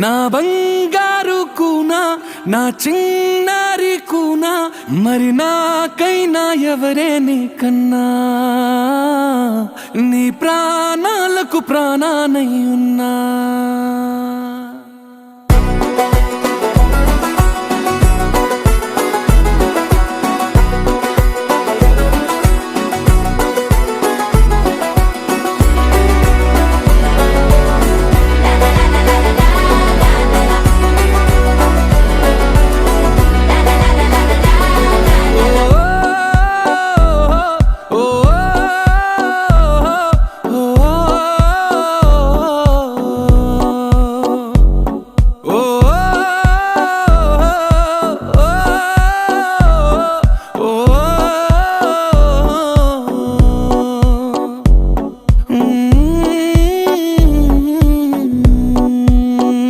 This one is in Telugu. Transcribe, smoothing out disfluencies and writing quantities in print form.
నా బంగారు కూనా, నా చిన్నారి కూనా, మరి నాకైనా ఎవరే నీకన్నా? నీ ప్రాణాలకు ప్రాణానై ఉన్నా. ఓ